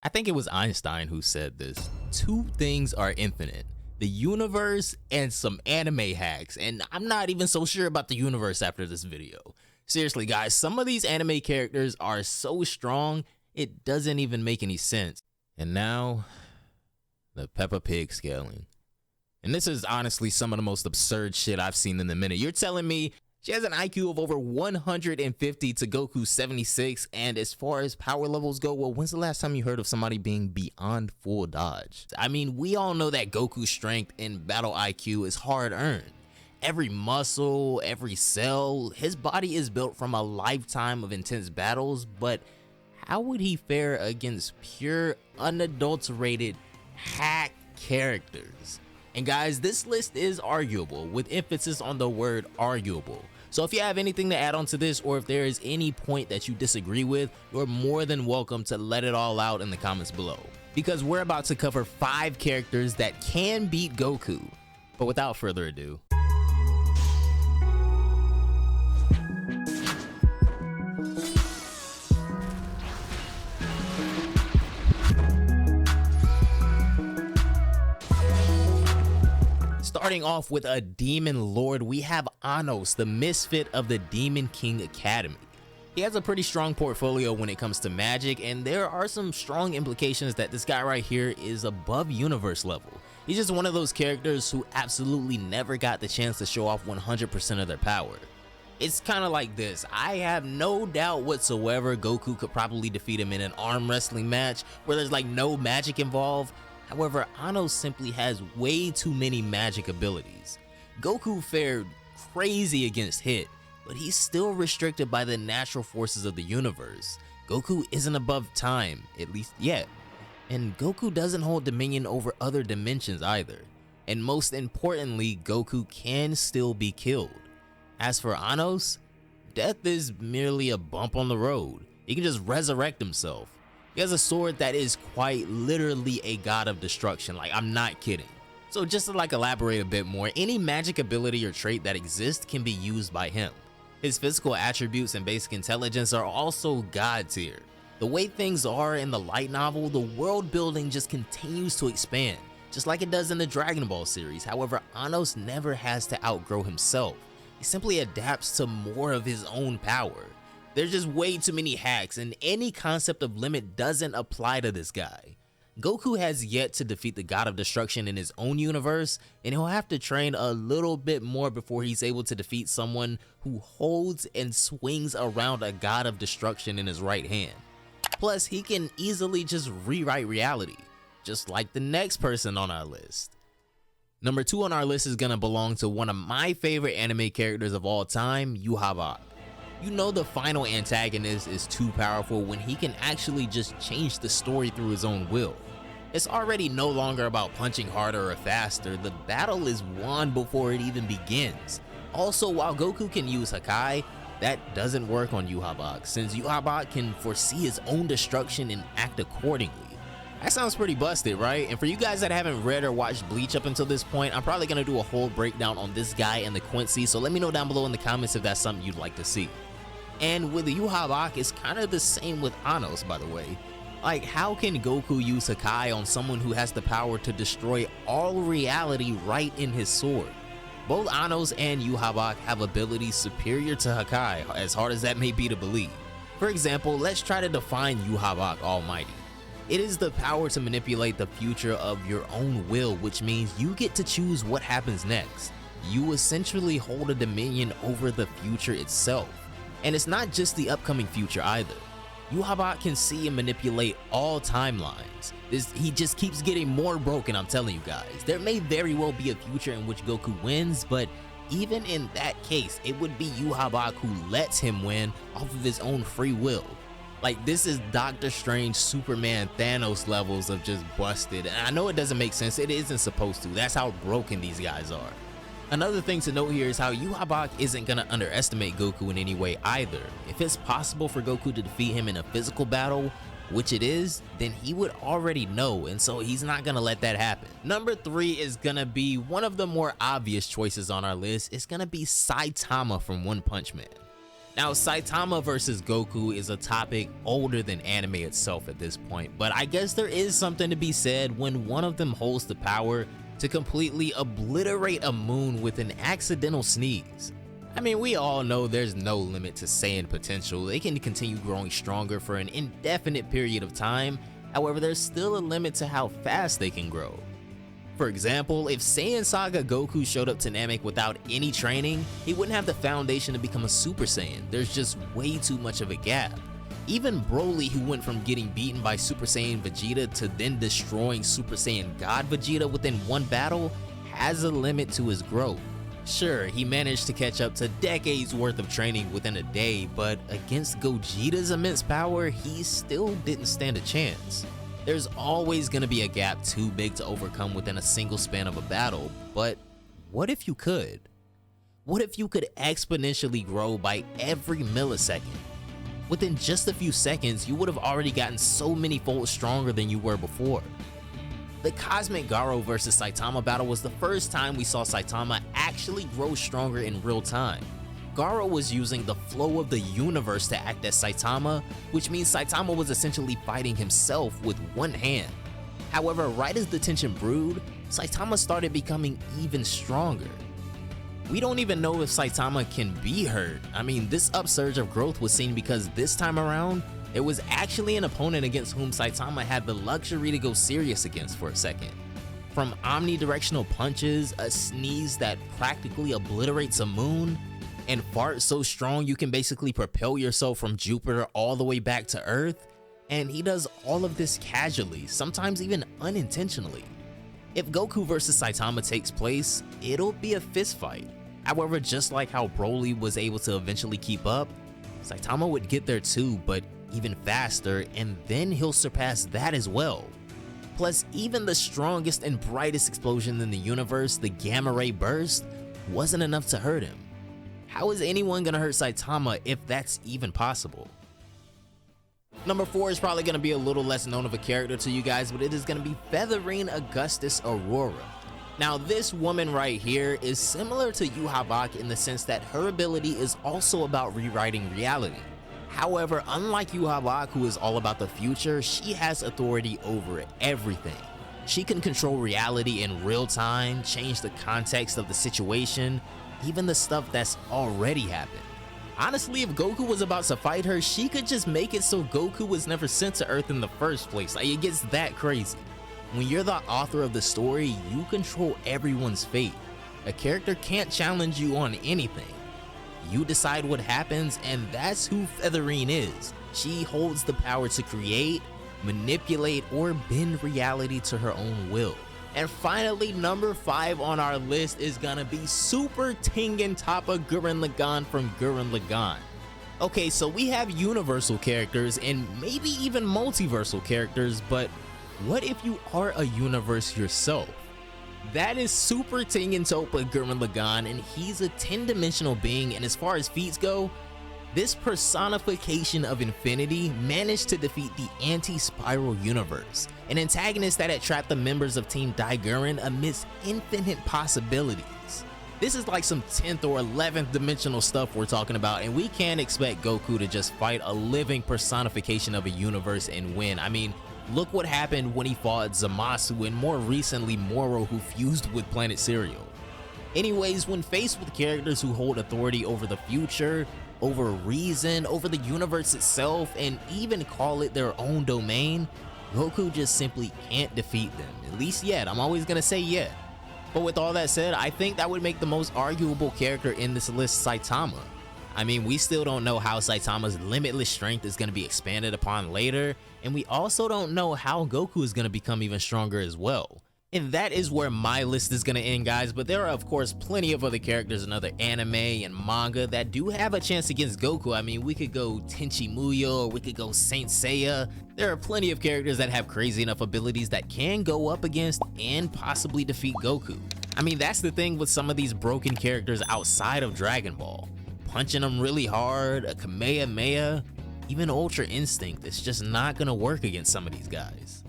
I think it was Einstein who said this. Two things are infinite: the universe and some anime hacks. And I'm not even so sure about the universe after this video. Seriously guys, some of these anime characters are so strong, it doesn't even make any sense. And now, the Peppa Pig scaling. And this is honestly some of the most absurd shit I've seen in a minute. You're telling me she has an IQ of over 150 to Goku's 76, and as far as power levels go, well, when's the last time you heard of somebody being beyond full dodge? I mean, we all know that Goku's strength and battle IQ is hard earned. Every muscle, every cell, his body is built from a lifetime of intense battles, but how would he fare against pure, unadulterated hack characters? And guys, this list is arguable, with emphasis on the word arguable. So if you have anything to add on to this, or if there is any point that you disagree with, you're more than welcome to let it all out in the comments below. Because we're about to cover 5 characters that can beat Goku. But without further ado, starting off with a demon lord, we have Anno, the misfit of the Demon King Academy. He has a pretty strong portfolio when it comes to magic, and there are some strong implications that this guy right here is above universe level. He's just one of those characters who absolutely never got the chance to show off 100% of their power. It's kind of like this: I have no doubt whatsoever Goku could probably defeat him in an arm wrestling match where there's like no magic involved. However, Anno simply has way too many magic abilities. Goku fared crazy against Hit, but he's still restricted by the natural forces of the universe. Goku isn't above time, at least yet. And Goku doesn't hold dominion over other dimensions either. And most importantly, Goku can still be killed. As for Annos, death is merely a bump on the road. He can just resurrect himself. He has a sword that is quite literally a god of destruction, like I'm not kidding. So just to elaborate a bit more, any magic ability or trait that exists can be used by him. His physical attributes and basic intelligence are also god tier. The way things are in the light novel, the world building just continues to expand, just like it does in the Dragon Ball series. However, Annos never has to outgrow himself. He simply adapts to more of his own power. There's just way too many hacks, and any concept of limit doesn't apply to this guy. Goku has yet to defeat the God of Destruction in his own universe, and he'll have to train a little bit more before he's able to defeat someone who holds and swings around a God of Destruction in his right hand. Plus, he can easily just rewrite reality, just like the next person on our list. Number 2 on our list is gonna belong to one of my favorite anime characters of all time, Yhwach. You know the final antagonist is too powerful when he can actually just change the story through his own will. It's already no longer about punching harder or faster, the battle is won before it even begins. Also, while Goku can use Hakai, that doesn't work on Yhwach, since Yhwach can foresee his own destruction and act accordingly. That sounds pretty busted, right? And for you guys that haven't read or watched Bleach up until this point, I'm probably gonna do a whole breakdown on this guy and the Quincy, so let me know down below in the comments if that's something you'd like to see. And with Yhwach, it's kind of the same with Annos, by the way. Like, how can Goku use Hakai on someone who has the power to destroy all reality right in his sword? Both Annos and Yhwach have abilities superior to Hakai, as hard as that may be to believe. For example, let's try to define Yhwach Almighty. It is the power to manipulate the future of your own will, which means you get to choose what happens next. You essentially hold a dominion over the future itself. And it's not just the upcoming future either. Yhwach can see and manipulate all timelines. He just keeps getting more broken, I'm telling you guys. There may very well be a future in which Goku wins, but even in that case, it would be Yhwach who lets him win off of his own free will. Like, this is Doctor Strange, Superman, Thanos levels of just busted. And I know it doesn't make sense, it isn't supposed to. That's how broken these guys are. Another thing to note here is how Yhwach isn't gonna underestimate Goku in any way either. If it's possible for Goku to defeat him in a physical battle, which it is, then he would already know, and so he's not gonna let that happen. Number 3 is gonna be one of the more obvious choices on our list. It's gonna be Saitama from One Punch Man. Now, Saitama versus Goku is a topic older than anime itself at this point, but I guess there is something to be said when one of them holds the power to completely obliterate a moon with an accidental sneeze. I mean, we all know there's no limit to Saiyan potential. They can continue growing stronger for an indefinite period of time. However, there's still a limit to how fast they can grow. For example, if Saiyan Saga Goku showed up to Namek without any training, he wouldn't have the foundation to become a Super Saiyan. There's just way too much of a gap. Even Broly, who went from getting beaten by Super Saiyan Vegeta to then destroying Super Saiyan God Vegeta within one battle, has a limit to his growth. Sure, he managed to catch up to decades worth of training within a day, but against Gogeta's immense power, he still didn't stand a chance. There's always going to be a gap too big to overcome within a single span of a battle, but what if you could? What if you could exponentially grow by every millisecond? Within just a few seconds, you would have already gotten so many folds stronger than you were before. The Cosmic Garo vs Saitama battle was the first time we saw Saitama actually grow stronger in real time. Garo was using the flow of the universe to act as Saitama, which means Saitama was essentially fighting himself with one hand. However, right as the tension brewed, Saitama started becoming even stronger. We don't even know if Saitama can be hurt. I mean, this upsurge of growth was seen because this time around, there was actually an opponent against whom Saitama had the luxury to go serious against for a second. From omnidirectional punches, a sneeze that practically obliterates a moon, and farts so strong you can basically propel yourself from Jupiter all the way back to Earth, and he does all of this casually, sometimes even unintentionally. If Goku vs Saitama takes place, it'll be a fist fight. However, just like how Broly was able to eventually keep up, Saitama would get there too, but even faster, and then he'll surpass that as well. Plus, even the strongest and brightest explosion in the universe, the Gamma Ray Burst, wasn't enough to hurt him. How is anyone gonna hurt Saitama if that's even possible? Number 4 is probably gonna be a little less known of a character to you guys, but it is gonna be Featherine Augustus Aurora. Now, this woman right here is similar to Yhwach in the sense that her ability is also about rewriting reality. However, unlike Yhwach, who is all about the future, she has authority over everything. She can control reality in real time, change the context of the situation, even the stuff that's already happened. Honestly, if Goku was about to fight her, she could just make it so Goku was never sent to Earth in the first place. Like, it gets that crazy. When you're the author of the story, you control everyone's fate. A character can't challenge you on anything. You decide what happens, and that's who Featherine is. She holds the power to create, manipulate, or bend reality to her own will. And finally, number 5 on our list is gonna be Super Ting and Toppa Gurren Lagann from Gurren Lagann. Okay, so we have universal characters and maybe even multiversal characters, but what if you are a universe yourself? That is Super Ting and Toppa Gurren Lagann, and he's a 10-dimensional being, and as far as feats go, this personification of infinity managed to defeat the Anti-Spiral Universe, an antagonist that had trapped the members of Team Daiguren amidst infinite possibilities. This is like some 10th or 11th dimensional stuff we're talking about, and we can't expect Goku to just fight a living personification of a universe and win. I mean, look what happened when he fought Zamasu and more recently Moro, who fused with Planet Cereal. Anyways, when faced with characters who hold authority over the future, over reason, over the universe itself, and even call it their own domain, Goku just simply can't defeat them. At least yet. I'm always gonna say yet. But with all that said, I think that would make the most arguable character in this list Saitama. I mean, we still don't know how Saitama's limitless strength is gonna be expanded upon later, and we also don't know how Goku is gonna become even stronger as well. And that is where my list is gonna end, guys, but there are of course plenty of other characters in other anime and manga that do have a chance against Goku. I mean, we could go Tenchi Muyo, or we could go Saint Seiya. There are plenty of characters that have crazy enough abilities that can go up against and possibly defeat Goku. I mean, that's the thing with some of these broken characters outside of Dragon Ball. Punching them really hard, a Kamehameha, even Ultra Instinct, it's just not gonna work against some of these guys.